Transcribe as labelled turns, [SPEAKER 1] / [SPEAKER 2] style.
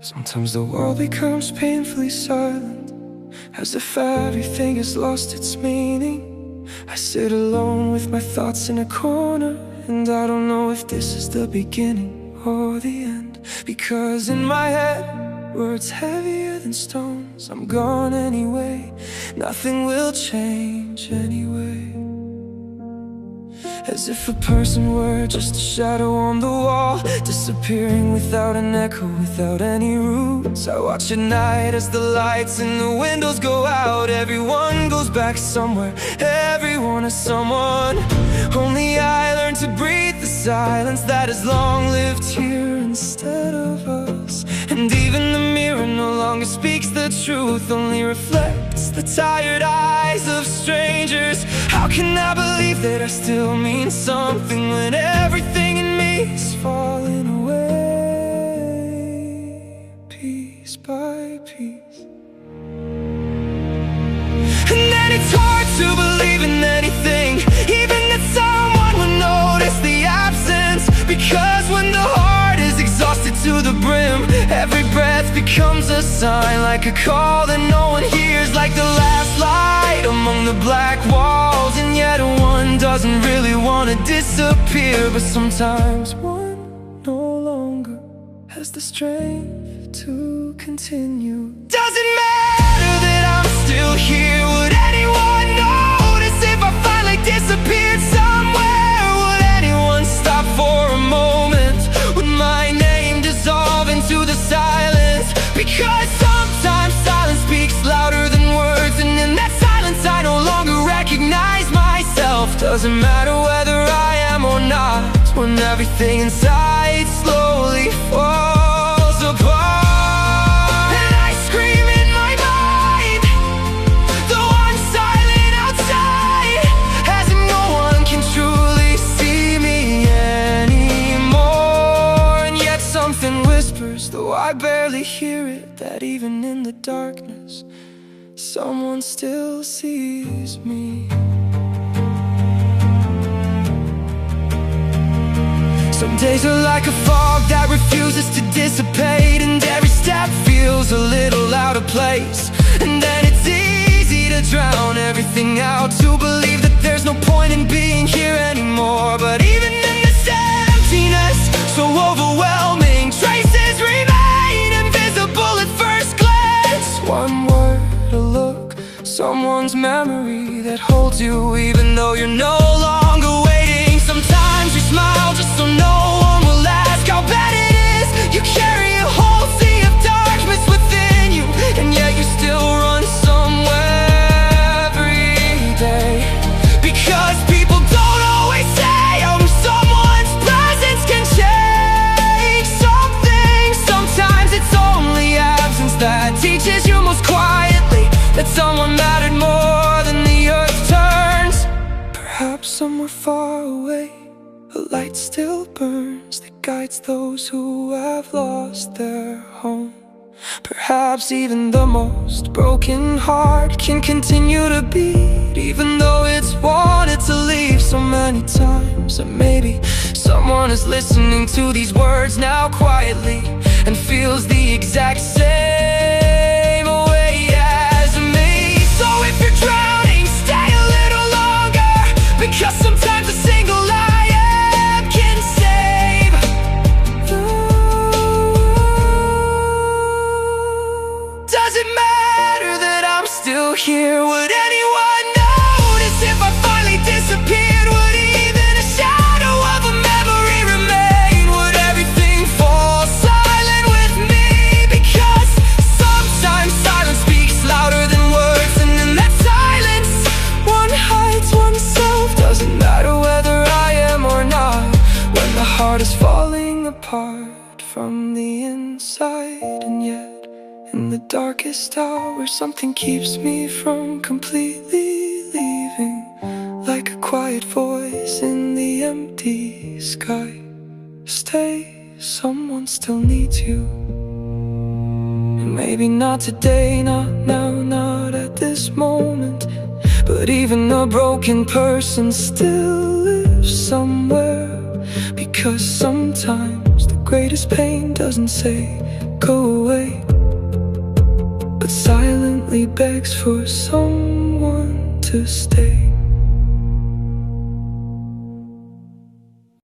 [SPEAKER 1] Sometimes the world becomes painfully silent, as if everything has lost its meaning. I sit alone with my thoughts in a corner, and I don't know if this is the beginning or the end. Because in my head, words heavier than stones. I'm gone anyway, nothing will change anyway. As if a person were just a shadow on the wall, disappearing without an echo, without any roots. I watch at night as the lights in the windows go out. Everyone goes back somewhere, everyone is someone. Only I learn to breathe the silence that has long lived here instead of us. And even the mirror no longer speaks the truth, only reflects the tired eyes of strangers. How can I believe that I still mean something when everything in me is falling away, piece by piece? And then it's hard to believe in anything, even that someone would notice the absence. Because when the heart is exhausted to the brim, every breath becomes a sign, like a call that no one hears, like the last light among the black walls. And yet one doesn't really want to disappear, but sometimes one no longer has the strength to continue. Does it matter that I'm still here? Would anyone notice if I finally disappeared somewhere? Would anyone stop for a moment? Would my name dissolve into the silence? Because sometimes silence speaks louder than words, and in that silence I no longer recognize myself. Doesn't matter whether I am or not, when everything inside slowly falls apart. And I scream in my mind, though I'm silent outside, as if no one can truly see me anymore. And yet something whispers, though I barely hear it, that even in the darkness someone still sees me. Some days are like a fog that refuses to dissipate, and every step feels a little out of place. And then it's easy to drown everything out, to believe that there's no point in being here anymore. But even in this emptiness, so overwhelming, traces remain invisible at first glance. One word, a look, someone's memory that holds you even though you're no longer waiting. Sometimes you smile just so no one will ask how bad it is. You carry a whole sea of darkness within you, and yet you still run somewhere every day. Because people don't always say how someone's presence can change something. Sometimes it's only absence that teaches you most quietly that someone mattered more than the earth turns. Perhaps somewhere far away a light still burns that guides those who have lost their home. Perhaps even the most broken heart can continue to beat, even though it's wanted to leave so many times. And maybe someone is listening to these words now quietly and feels the exact same way as me. So if you're drowning, stay a little longer, because sometimes a single I am can save the world. Does it matter that I'm still here? Would anyone notice if I finally disappeared? Would even a shadow of a memory remain? Would everything fall silent with me? Because sometimes silence speaks louder than words, and in that silence one hides oneself. Doesn't matter whether I am or not, when the heart is falling apart from the inside. And yet in the darkest hour something keeps me from completely leaving, like a quiet voice in the empty sky. Stay, someone still needs you. And maybe not today, not now, not at this moment, but even a broken person still lives somewhere. Because sometimes the greatest pain doesn't say go away, but silently begs for someone to stay.